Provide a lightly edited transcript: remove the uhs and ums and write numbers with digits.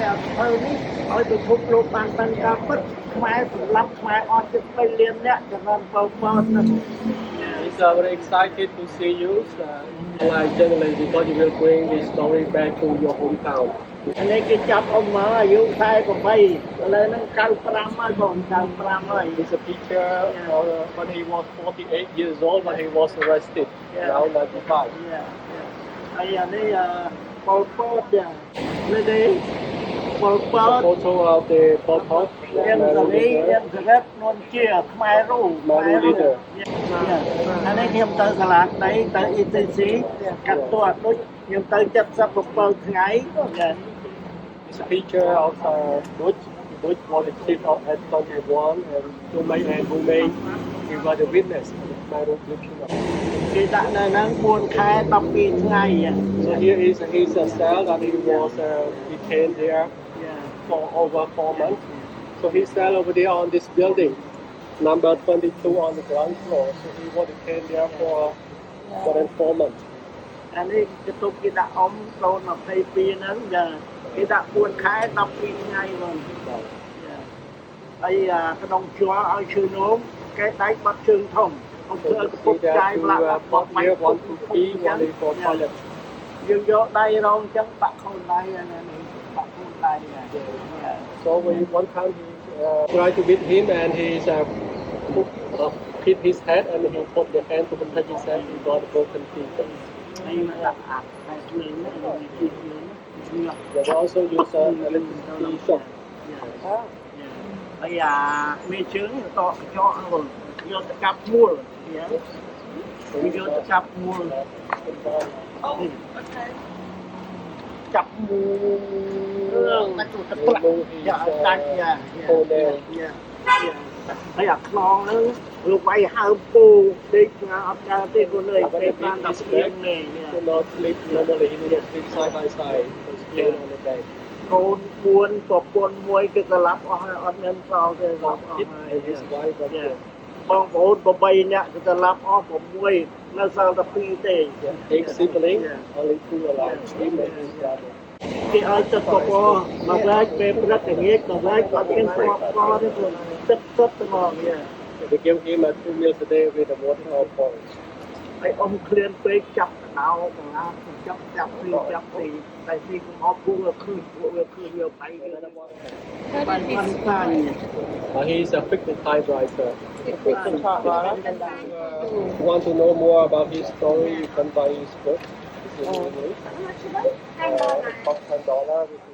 ở thơ ní ở từ khúc lô bàn bàn ca bất mai lắm mai on chụp bay liền nhá cho nên bầu bầu He's very excited to see you. Like generally, because you will bring this story back to your hometown. anh ấy cái chập ông màอายุthay của bayเลยนั่งเก้าปรามมาก่อนเก้าปรามเลย He's a teacher when he was 48 years old when he was arrested. Now 95. Bây giờ đây Pol Pot lên đi Pol Pot Photo of the Pol Pot. em sẽ rất luôn chia mai ru leader. anh ấy thêm tớiสลัดđấy tới ETC cắtตัวด้วยยังtớiจับสับปะรดไง He's a teacher of Dutch. Dutch was the chief of S21 and Roommate. He was a witness in the Khmer Rouge. Thì tại nơi nắng buồn khai đọc kỳ ngày. So here is his cell that he was detained there for over 4 months. So his cell over there on this building, number 22 on the ground floor. So he was detained there for more than 4 months. Anh ấy cái tục cái đã ống tôn ở Tây Phi nữa giờ cái đã buồn khai đọc kỳ ngày rồi. Đây cái đồng chúa ở sư nốm cái tay bắt trường thông. Ông thưa phục trai là một máy phục khí dương vô đây đâu chẳng bạc hôn đây bạc hôn đây. So one time he tried to beat him and he hit his head and he put the hand to protect himself. He got a broken finger. They also use electricity shock. Bây giờ mê chứng to cho rồi vô tất cả mua rồi vô tất cả mua chập mua nó chủ tập bây giờ non nữa lúc bay haiปูđi ở cha đi con nơi đi ban đọc yên này not sleep normally. He will sleep side by side. He was on the bed. Con buồn có buồn muối cái lắp ở nhân sau cái lắp bong bồn bong bay nè cái lắp ở bong muối nó sao tập phi tê Eight siblings, only two alive. Three men and brother. cái ai tập có mà lại về rất là nghĩa còn lại có cái có đấy rồi rất rất ngon nha. They give him 2 meals a day with the water or porridge. Ai ông khuyên với chập nào mà chập thì tại vì cũng họ vừa khư nhiều bay He's a frequent typewriter. You want to know more about his story, you can buy his book. It's in English. $10.